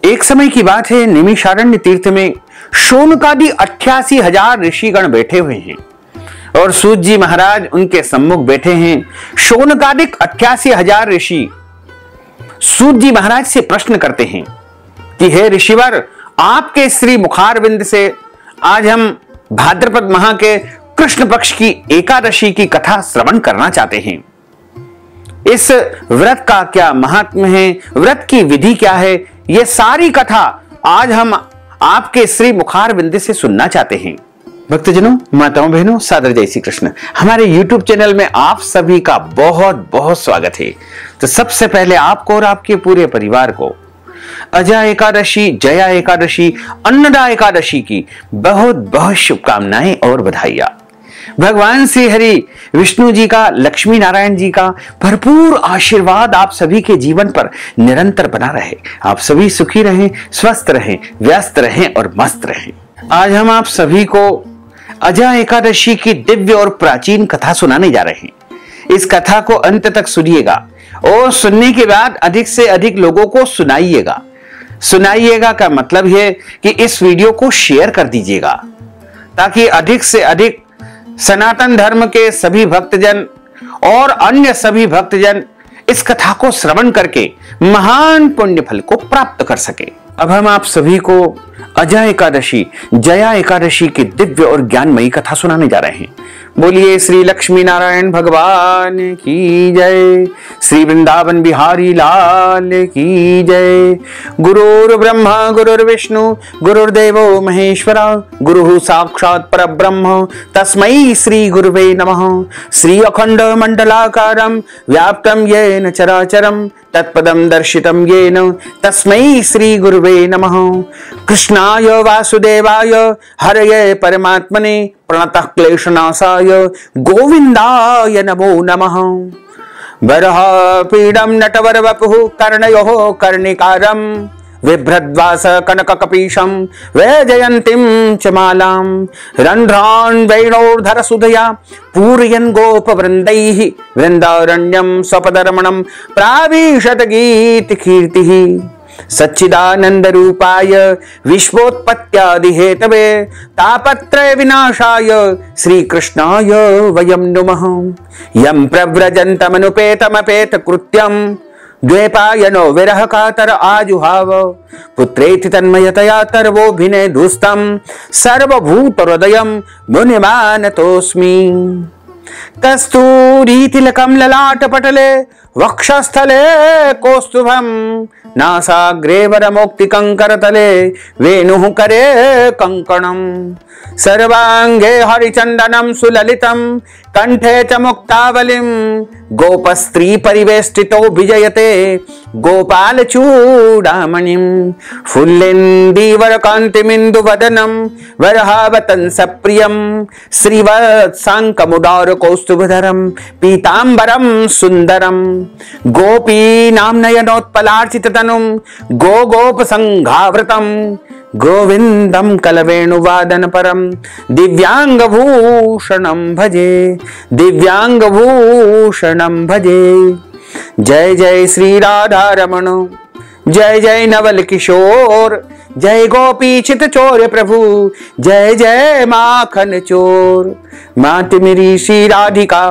एक समय की बात है, निमिषारण्य तीर्थ में शौनकादि 88,000 ऋषिगण बैठे हुए हैं और सूत जी महाराज उनके सम्मुख बैठे हैं। शौनकादिक 88,000 ऋषि सूत जी महाराज से प्रश्न करते हैं कि हे ऋषिवर, आपके श्री मुखारविंद से आज हम भाद्रपद माह के कृष्ण पक्ष की एकादशी की कथा श्रवण करना चाहते हैं। इस व्रत का क्या महात्म्य है, व्रत की विधि क्या है, यह सारी कथा आज हम आपके श्री मुखारविंद से सुनना चाहते हैं। भक्तजनों, माताओं बहनों, सादर जय श्री कृष्ण। हमारे YouTube चैनल में आप सभी का बहुत बहुत स्वागत है। तो सबसे पहले आपको और आपके पूरे परिवार को अजय एकादशी, जया एकादशी, अन्नदा एकादशी की बहुत बहुत शुभकामनाएं और बधाइयां। भगवान श्री हरि विष्णु जी का, लक्ष्मी नारायण जी का भरपूर आशीर्वाद आप सभी के जीवन पर निरंतर बना रहे। आप सभी सुखी रहें, स्वस्थ रहें, व्यस्त रहें और मस्त रहें। आज हम आप सभी को अजय एकादशी की दिव्य और प्राचीन कथा सुनाने जा रहे हैं। इस कथा को अंत तक सुनिएगा और सुनने के बाद अधिक से अधिक लोगों को सुनाइएगा। सुनाइएगा का मतलब है कि इस वीडियो को शेयर कर दीजिएगा ताकि अधिक से अधिक सनातन धर्म के सभी भक्तजन और अन्य सभी भक्तजन इस कथा को श्रवण करके महान पुण्य फल को प्राप्त कर सके। अब हम आप सभी को अजय एकादशी, जया एकादशी की दिव्य और ज्ञानमयी कथा सुनाने जा रहे हैं। बोलिए श्री लक्ष्मी नारायण भगवान की जय, श्री वृंदावन बिहारी लाल की जय। गुरुर् ब्रह्मा गुरुर्विष्णु गुरुर्देवो महेश्वरा, गुरुः साक्षात् परब्रह्म तस्मै श्री गुरुवे नमः। श्री अखंड मंडलाकारं व्याप्तं येन चराचरं तत्पदं दर्शितं येन तस्मै श्री गुरुवे नमः। कृष्णाय वासुदेवाय हरये परमात्मने प्रणतः क्लेशनाशाय गोविंदाय नमो नमः। वरः पीडं नटवरवपुः कर्णयोः कर्णिकारं बिभ्रद्वास कनककपीशं वैजयन्तीं च मालां रन्ध्रान् वेणोर्धरसुधया पूरयन् गोपवृन्दैः वृन्दारण्यं स्वपदरमणं प्राविशत गीतकीर्तिः। सच्चिदानंद रूपाय विश्वोत्पत्त्यादि हेतवे तापत्रय विनाशाय श्री कृष्णाय वयं नुमः। यं प्रव्रजन्तमनुपेतमपेत कृत्यं द्वैपायनो विरह कातर आजुहाव पुत्रेति तन्मयतया तर्वोभिने दुस्तं सर्वभूत हृदयं मुनिमानतोऽस्मि। कस्तूरीतिलकं ललाटपटले वक्षस्थले कौस्तुभं नासाग्रे वरमोक्तिकंकरतले वेणुः करे कंकणं। सर्वांगे हरिचंदनं सुललितं कंठे च मुक्तावलिं गोपस्त्री परिवेष्टितो विजयते गोपाल चूड़ामणिं। फुल्लेन्दीवर कांतिमिन्दुवदनं वरहावतं सप्रियं श्रीवत्सांकमुदार कौस्तुभधरं पीतांबरं सुंदरं। गोपीनां नयनोत्पलार्चिततनुं गोप संघावृतं गोविंदं कलवेणुवादन परम दिव्यांगभूषणं भजे, दिव्यांगभूषणं भजे। जय जय श्री राधा रमण, जय जय नवल किशोर, जय गोपी चित चोर प्रभु, जय जय माखन चोर। मात मेरी श्री राधिका,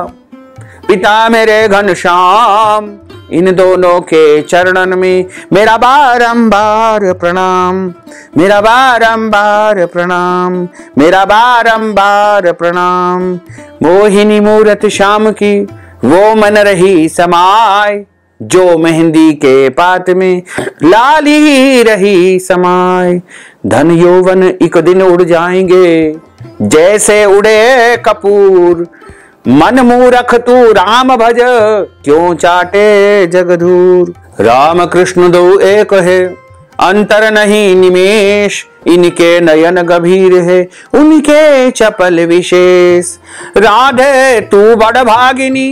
पिता मेरे घनश्याम, इन दोनों के चरणन में मेरा बारंबार प्रणाम, मेरा बारंबार प्रणाम, मेरा बारंबार प्रणाम। मोहिनी मूरत श्याम की वो मन रही समाय, जो मेहंदी के पात में लाली रही समाय। धन यौवन एक दिन उड़ जाएंगे जैसे उड़े कपूर, मन मूरख तू राम भज क्यों चाटे जगधूर। राम कृष्ण दो एक है अंतर नहीं निमेश, इनके नयन गंभीर है उनके चपल विशेष। राधे तू बड़ भागिनी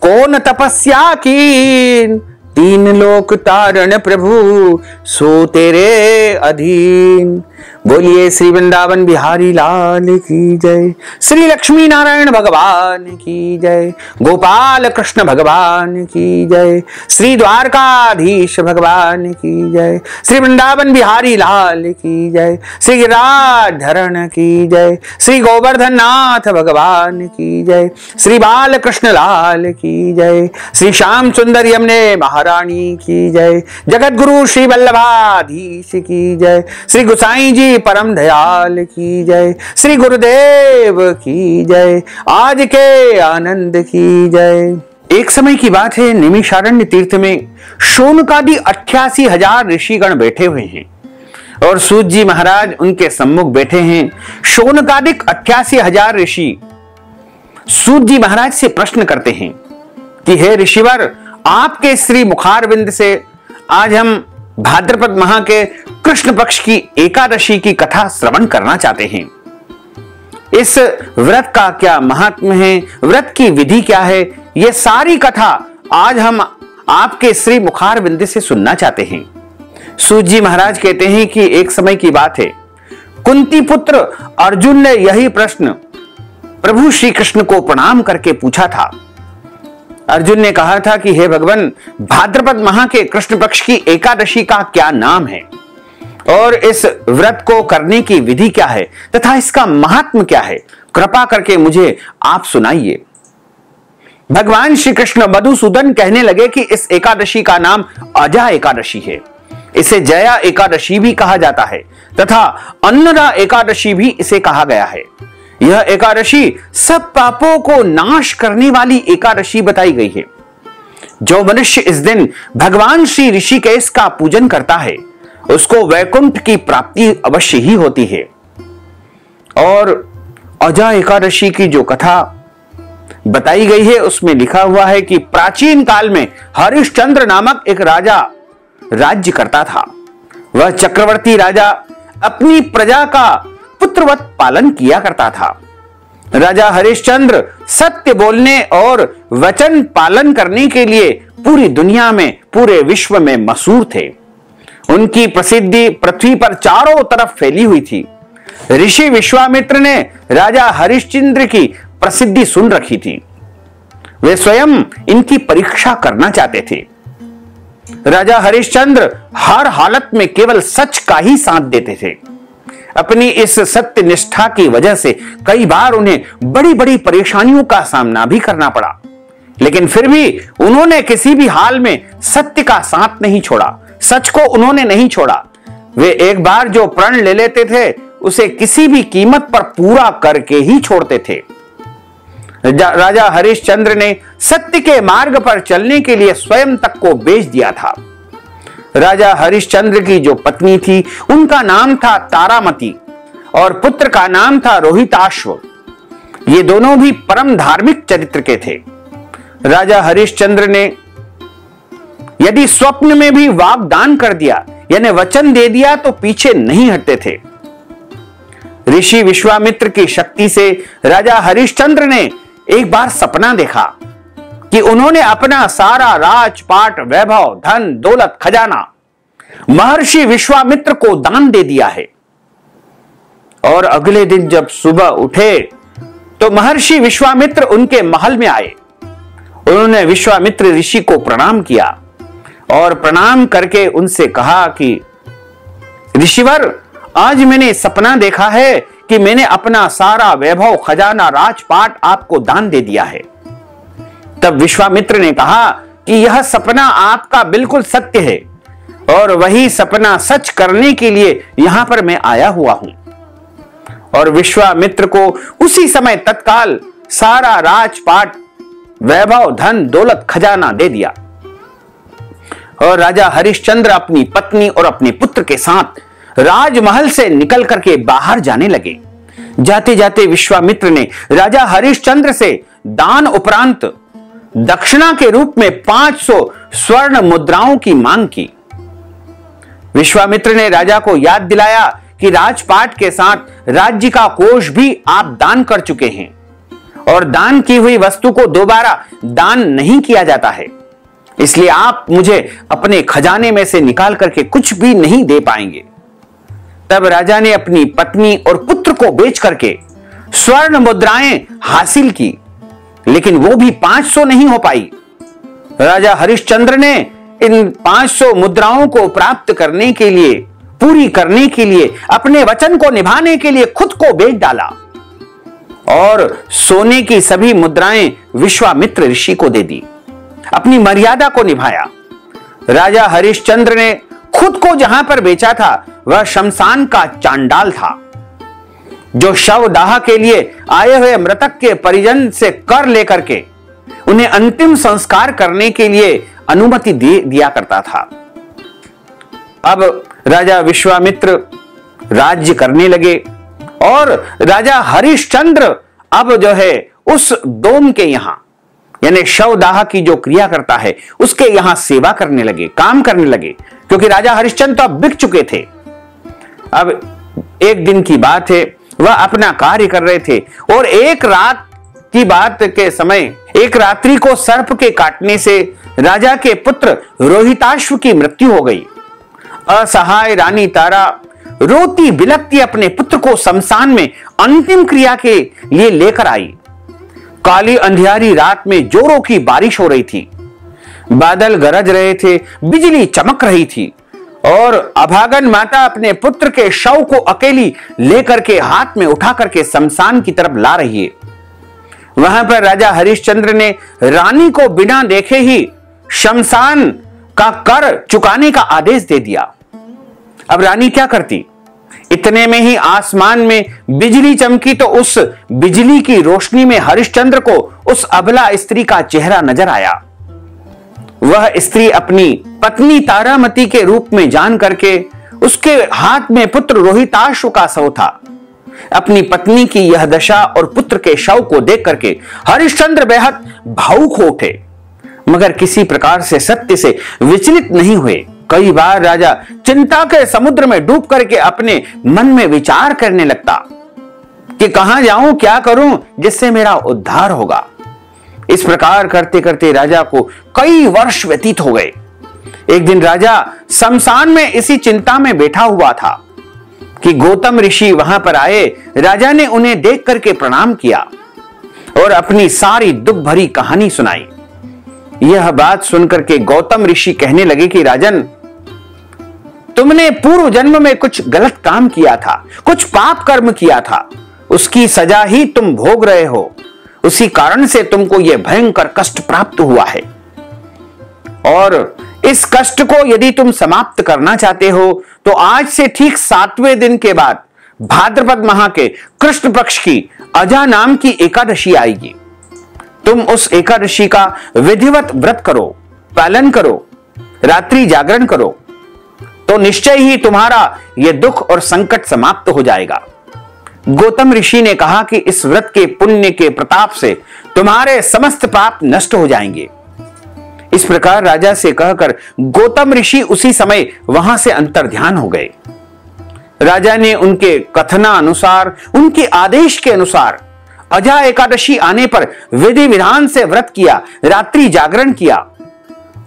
कौन तपस्या कीन, तीन लोक तारण प्रभु सो तेरे अधीन। बोलिए श्री वृंदावन बिहारी लाल की जय, श्री लक्ष्मी नारायण भगवान की जय, गोपाल कृष्ण भगवान की जय, श्री द्वारकाधीश भगवान की जय, श्री वृंदावन बिहारी लाल की जय, श्री गिरिराधरण की जय, श्री गोवर्धन नाथ भगवान की जय, श्री बाल कृष्ण लाल की जय, श्री श्याम सुंदर यमुने महारानी की जय, जगत गुरु श्री वल्लभाधीश की जय, श्री गुसाई जी परम दयाल की जय, श्री गुरुदेव की जय, आज के आनंद की जय। एक समय की बात है, निमिषारण्य तीर्थ में शौनकादि 88,000 ऋषिगण बैठे हुए हैं और सूत जी महाराज उनके सम्मुख बैठे हैं। शौनकादिक 88,000 ऋषि सूत जी महाराज से प्रश्न करते हैं कि हे ऋषिवर, आपके श्री मुखारविंद से आज हम भाद्रपद माह के कृष्ण पक्ष की एकादशी की कथा श्रवण करना चाहते हैं। इस व्रत का क्या महात्म्य है, व्रत की विधि क्या है, यह सारी कथा आज हम आपके श्री मुखारविंद से सुनना चाहते हैं। सूत जी महाराज कहते हैं कि एक समय की बात है, कुंती पुत्र अर्जुन ने यही प्रश्न प्रभु श्री कृष्ण को प्रणाम करके पूछा था। अर्जुन ने कहा था कि हे भगवान, भाद्रपद माह के कृष्ण पक्ष की एकादशी का क्या नाम है और इस व्रत को करने की विधि क्या है तथा इसका महात्म्य क्या है, कृपा करके मुझे आप सुनाइए। भगवान श्री कृष्ण मधुसूदन कहने लगे कि इस एकादशी का नाम अजा एकादशी है। इसे जया एकादशी भी कहा जाता है तथा अन्नदा एकादशी भी इसे कहा गया है। यह एकादशी सब पापों को नाश करने वाली एकादशी बताई गई है। जो मनुष्य इस दिन भगवान श्री ऋषिकेश का पूजन करता है उसको वैकुंठ की प्राप्ति अवश्य ही होती है। और अजा एकादशी की जो कथा बताई गई है उसमें लिखा हुआ है कि प्राचीन काल में हरिश्चंद्र नामक एक राजा राज्य करता था। वह चक्रवर्ती राजा अपनी प्रजा का पुत्रवत पालन किया करता था। राजा हरिश्चंद्र सत्य बोलने और वचन पालन करने के लिए पूरी दुनिया में, पूरे विश्व में मशहूर थे। उनकी प्रसिद्धि पृथ्वी पर चारों तरफ फैली हुई थी। ऋषि विश्वामित्र ने राजा हरिश्चंद्र की प्रसिद्धि सुन रखी थी। वे स्वयं इनकी परीक्षा करना चाहते थे। राजा हरिश्चंद्र हर हालत में केवल सच का ही साथ देते थे। अपनी इस सत्य निष्ठा की वजह से कई बार उन्हें बड़ी बड़ी परेशानियों का सामना भी करना पड़ा, लेकिन फिर भी उन्होंने किसी भी हाल में सत्य का साथ नहीं छोड़ा, सच को उन्होंने नहीं छोड़ा। वे एक बार जो प्रण ले लेते थे उसे किसी भी कीमत पर पूरा करके ही छोड़ते थे। राजा हरिश्चंद्र ने सत्य के मार्ग पर चलने के लिए स्वयं तक को बेच दिया था। राजा हरिश्चंद्र की जो पत्नी थी उनका नाम था तारामती और पुत्र का नाम था रोहिताश्व। ये दोनों भी परम धार्मिक चरित्र के थे। राजा हरिश्चंद्र ने यदि स्वप्न में भी वाग्दान कर दिया यानी वचन दे दिया तो पीछे नहीं हटते थे। ऋषि विश्वामित्र की शक्ति से राजा हरिश्चंद्र ने एक बार सपना देखा कि उन्होंने अपना सारा राजपाट, वैभव, धन, दौलत, खजाना महर्षि विश्वामित्र को दान दे दिया है। और अगले दिन जब सुबह उठे तो महर्षि विश्वामित्र उनके महल में आए। उन्होंने विश्वामित्र ऋषि को प्रणाम किया और प्रणाम करके उनसे कहा कि ऋषिवर, आज मैंने सपना देखा है कि मैंने अपना सारा वैभव, खजाना, राजपाट आपको दान दे दिया है। तब विश्वामित्र ने कहा कि यह सपना आपका बिल्कुल सत्य है और वही सपना सच करने के लिए यहां पर मैं आया हुआ हूं। और विश्वामित्र को उसी समय तत्काल सारा राजपाट, वैभव, धन, दौलत, खजाना दे दिया। और राजा हरिश्चंद्र अपनी पत्नी और अपने पुत्र के साथ राजमहल से निकल करके बाहर जाने लगे। जाते जाते विश्वामित्र ने राजा हरिश्चंद्र से दान उपरांत दक्षिणा के रूप में 500 स्वर्ण मुद्राओं की मांग की। विश्वामित्र ने राजा को याद दिलाया कि राजपाट के साथ राज्य का कोष भी आप दान कर चुके हैं और दान की हुई वस्तु को दोबारा दान नहीं किया जाता है, इसलिए आप मुझे अपने खजाने में से निकाल करके कुछ भी नहीं दे पाएंगे। तब राजा ने अपनी पत्नी और पुत्र को बेच करके स्वर्ण मुद्राएं हासिल की, लेकिन वो भी 500 नहीं हो पाई। राजा हरिश्चंद्र ने इन 500 मुद्राओं को प्राप्त करने के लिए, पूरी करने के लिए, अपने वचन को निभाने के लिए खुद को बेच डाला और सोने की सभी मुद्राएं विश्वामित्र ऋषि को दे दी। अपनी मर्यादा को निभाया। राजा हरिश्चंद्र ने खुद को जहां पर बेचा था वह शमशान का चांडाल था, जो शवदाह के लिए आए हुए मृतक के परिजन से कर लेकर के उन्हें अंतिम संस्कार करने के लिए अनुमति दिया करता था। अब राजा विश्वामित्र राज्य करने लगे और राजा हरिश्चंद्र अब जो है उस डोम के यहां, यानी शवदाह की जो क्रिया करता है उसके यहां सेवा करने लगे, काम करने लगे, क्योंकि राजा हरिश्चंद्र तो अब बिक चुके थे। अब एक दिन की बात है, वह अपना कार्य कर रहे थे और एक रात की बात के समय एक रात्रि को सर्प के काटने से राजा के पुत्र रोहिताश्व की मृत्यु हो गई। असहाय रानी तारा रोती बिलखती अपने पुत्र को शमशान में अंतिम क्रिया के लिए लेकर आई। काली अंधियारी रात में जोरों की बारिश हो रही थी, बादल गरज रहे थे, बिजली चमक रही थी और अभागन माता अपने पुत्र के शव को अकेली लेकर के हाथ में उठा करके शमशान की तरफ ला रही है। वहां पर राजा हरिश्चंद्र ने रानी को बिना देखे ही शमशान का कर चुकाने का आदेश दे दिया। अब रानी क्या करती? इतने में ही आसमान में बिजली चमकी तो उस बिजली की रोशनी में हरिश्चंद्र को उस अबला स्त्री का चेहरा नजर आया। वह स्त्री अपनी पत्नी तारामती के रूप में जान करके उसके हाथ में पुत्र रोहिताश्व का शव था। अपनी पत्नी की यह दशा और पुत्र के शव को देख करके हरिश्चंद्र बेहद भावुक हो उठे, मगर किसी प्रकार से सत्य से विचलित नहीं हुए। कई बार राजा चिंता के समुद्र में डूब करके अपने मन में विचार करने लगता कि कहां जाऊं, क्या करूं जिससे मेरा उद्धार होगा। इस प्रकार करते करते राजा को कई वर्ष व्यतीत हो गए। एक दिन राजा शमशान में इसी चिंता में बैठा हुआ था कि गौतम ऋषि वहां पर आए। राजा ने उन्हें देख करके प्रणाम किया और अपनी सारी दुख भरी कहानी सुनाई। यह बात सुनकर के गौतम ऋषि कहने लगे कि राजन, तुमने पूर्व जन्म में कुछ गलत काम किया था, कुछ पाप कर्म किया था, उसकी सजा ही तुम भोग रहे हो। उसी कारण से तुमको यह भयंकर कष्ट प्राप्त हुआ है और इस कष्ट को यदि तुम समाप्त करना चाहते हो तो आज से ठीक 7वें दिन के बाद भाद्रपद माह के कृष्ण पक्ष की अजा नाम की एकादशी आएगी। तुम उस एकादशी का विधिवत व्रत करो, पालन करो, रात्रि जागरण करो, तो निश्चय ही तुम्हारा यह दुख और संकट समाप्त हो जाएगा। गौतम ऋषि ने कहा कि इस व्रत के पुण्य के प्रताप से तुम्हारे समस्त पाप नष्ट हो जाएंगे। इस प्रकार राजा से कहकर गौतम ऋषि उसी समय वहां से अंतर्ध्यान हो गए। राजा ने उनके कथना अनुसार, उनके आदेश के अनुसार अजा एकादशी आने पर विधि विधान से व्रत किया, रात्रि जागरण किया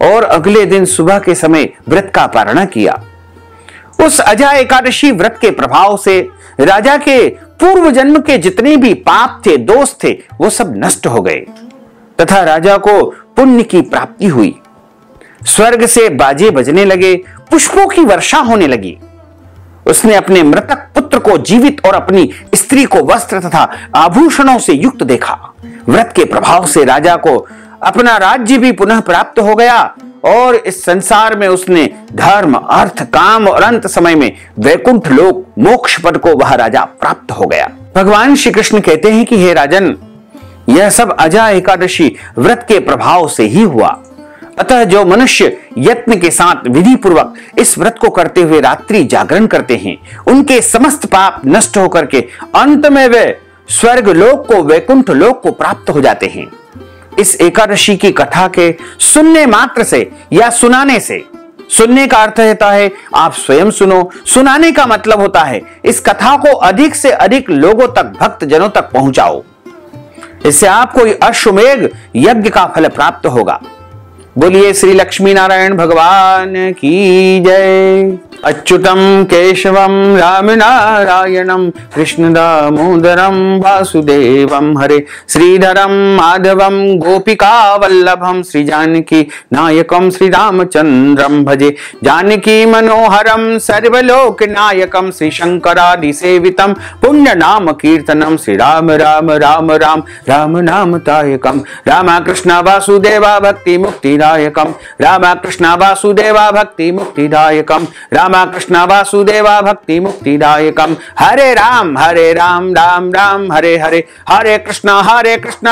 और अगले दिन सुबह के समय व्रत का पारणा किया। उस अजा एकादशी व्रत के प्रभाव से राजा के पूर्व जन्म के जितने भी पाप थे, दोष थे, वो सब नष्ट हो गए तथा राजा को पुण्य की प्राप्ति हुई। स्वर्ग से बाजे बजने लगे, पुष्पों की वर्षा होने लगी। उसने अपने मृतक पुत्र को जीवित और अपनी स्त्री को वस्त्र तथा आभूषणों से युक्त देखा। व्रत के प्रभाव से राजा को अपना राज्य भी पुनः प्राप्त हो गया और इस संसार में उसने धर्म, अर्थ, काम और अंत समय में वैकुंठ लोक मोक्ष पद को वह राजा प्राप्त हो गया। भगवान श्री कृष्ण कहते हैं कि हे राजन, यह सब अजा एकादशी व्रत के प्रभाव से ही हुआ। अतः जो मनुष्य यत्न के साथ विधि पूर्वक इस व्रत को करते हुए रात्रि जागरण करते हैं, उनके समस्त पाप नष्ट होकर के अंत में वे स्वर्ग लोक को, वैकुंठ लोक को प्राप्त हो जाते हैं। इस एकादशी की कथा के सुनने मात्र से या सुनाने से, सुनने का अर्थ होता है आप स्वयं सुनो, सुनाने का मतलब होता है इस कथा को अधिक से अधिक लोगों तक, भक्त जनों तक पहुंचाओ। इससे आपको अश्वमेध यज्ञ का फल प्राप्त होगा। बोलिए श्री लक्ष्मी नारायण भगवान की जय। अच्युतम केशवम राम नारायणम कृष्ण दामोदरम वासुदेवम हरे श्रीधरम माधवम गोपिका वल्लभम श्री जानकी नायकम श्री रामचंद्रम भजे जानकी मनोहरम सर्वलोक नायकम श्री शंकरादि सेवितम पुण्य नाम कीर्तनम श्री राम राम राम राम राम नाम तायकम राम कृष्ण वासुदेवा भक्ति मुक्तिदायकम राम कृष्ण वासुदेवा भक्ति मुक्तिदायकम राम कृष्ण वासुदेवा भक्ति मुक्तिदायकम हरे राम राम राम हरे हरे हरे कृष्ण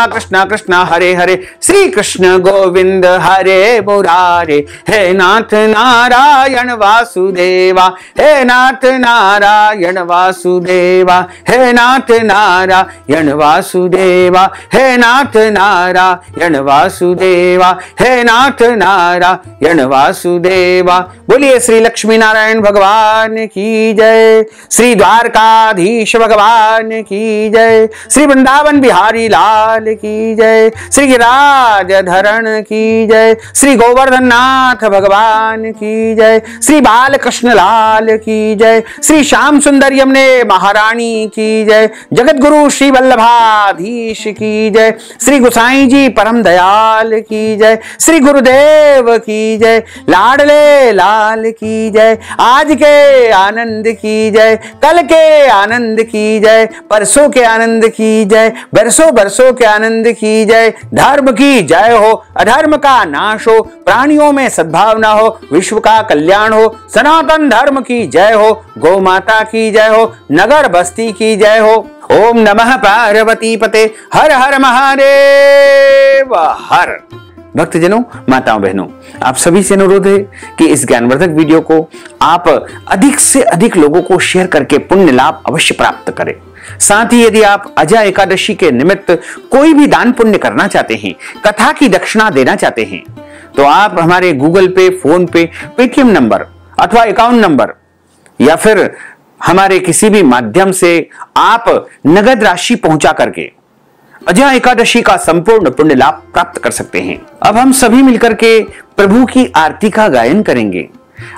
कृष्ण कृष्ण हरे हरे श्री कृष्ण गोविंद हरे मुरारे हे नाथ नारायण वासुदेवा हे नाथ नारायण वासुदेवा हे नाथ नारायण वासुदेवा हे नाथ नारायण वासुदेवा हे नाथ नारायण वासुदेवा। बोलिए श्री लक्ष्मी नारायण भगवान की जय, श्री द्वारकाधीश भगवान की जय, श्री वृंदावन बिहारी लाल की जय, श्री गिरिराज धरण की जय, श्री गोवर्धन नाथ भगवान की जय, श्री बालकृष्ण लाल की जय, श्री श्याम सुंदर यमुने महारानी की जय, जगत गुरु श्री वल्लभाधीश की जय, श्री गोसाई जी परम दयाल की जय, श्री गुरुदेव की जय, लाडले लाल की जय, आज के आनंद की जय, कल के आनंद की जय, परसों के आनंद की जय, बरसों बरसों के आनंद की जय। धर्म की जय हो, अधर्म का नाश हो, प्राणियों में सद्भावना हो, विश्व का कल्याण हो, सनातन धर्म की जय हो, गौ माता की जय हो, नगर बस्ती की जय हो। ओम नमः पार्वती पते हर हर महादेव हर। भक्तजनों, माताओं बहनों, आप सभी से अनुरोध है कि इस ज्ञानवर्धक वीडियो को आप अधिक से अधिक लोगों को शेयर करके पुण्य लाभ अवश्य प्राप्त करें। साथ ही यदि आप अजय एकादशी के निमित्त कोई भी दान पुण्य करना चाहते हैं, कथा की दक्षिणा देना चाहते हैं, तो आप हमारे गूगल पे, फोन पे, पेटीएम नंबर अथवा अकाउंट नंबर या फिर हमारे किसी भी माध्यम से आप नगद राशि पहुंचा करके अजय एकादशी का संपूर्ण पुण्य लाभ प्राप्त कर सकते हैं। अब हम सभी मिलकर के प्रभु की आरती का गायन करेंगे।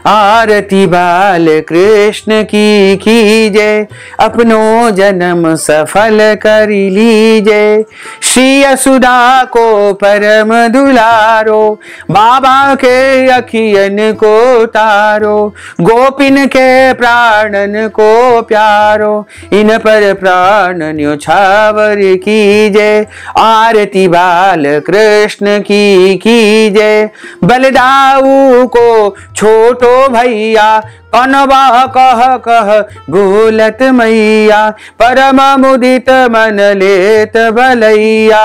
आरती बाल कृष्ण की कीजय, अपनो जन्म सफल कर लीजय। श्री यशोदा को परम दुलारो, बाबा के अखियन को तारो, गोपिन के प्राणन को प्यारो, इन पर प्राण न्योछावर कीजय। आरती बाल कृष्ण की कीजय। बलदाऊ को छोटो भैया, कनवा कह कह भूलत मैया, परम मुदित मन लेत भलैया,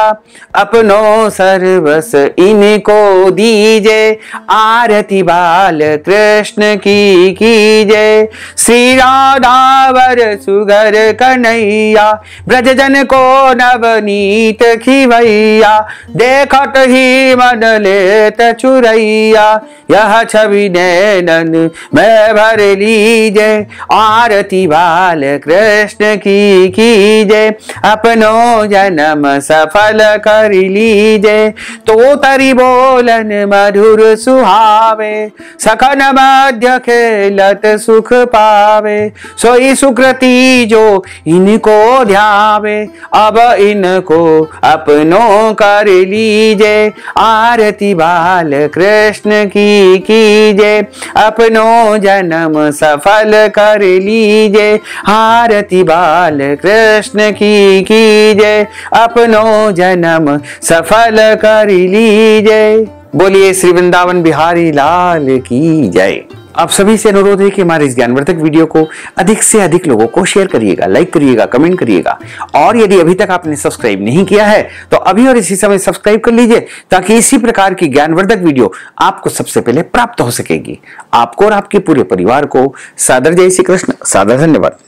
अपनो सर्वस इनको दीजे। आरती बाल कृष्ण की कीजय। श्री राधावर सुगर कन्हैया, ब्रजजन को नवनीत खिवैया, देखत ही मन लेत चुरैया, यह छवि नैनन मैं भर लीजय। आरती बाल कृष्ण की कीजय, अपनो जन्म सफल कर लीजय। तो तरी बोलन मधुर सुहावे, सखन मध्य खेलत सुख पावे, सोई सुकृति जो इनको ध्यावे, अब इनको अपनो कर लीजय। आरती बाल कृष्ण की कीजय, अपनो जन्म सफल कर लीजय। आरती बाल कृष्ण की कीजय, अपनो जन्म सफल कर लीजय। बोलिए श्री वृंदावन बिहारी लाल की जय। आप सभी से अनुरोध है कि हमारे इस ज्ञानवर्धक वीडियो को अधिक से अधिक लोगों को शेयर करिएगा, लाइक करिएगा, कमेंट करिएगा, और यदि अभी तक आपने सब्सक्राइब नहीं किया है तो अभी और इसी समय सब्सक्राइब कर लीजिए, ताकि इसी प्रकार की ज्ञानवर्धक वीडियो आपको सबसे पहले प्राप्त हो सकेगी। आपको और आपके पूरे परिवार को सादर जय श्री कृष्ण, सादर धन्यवाद।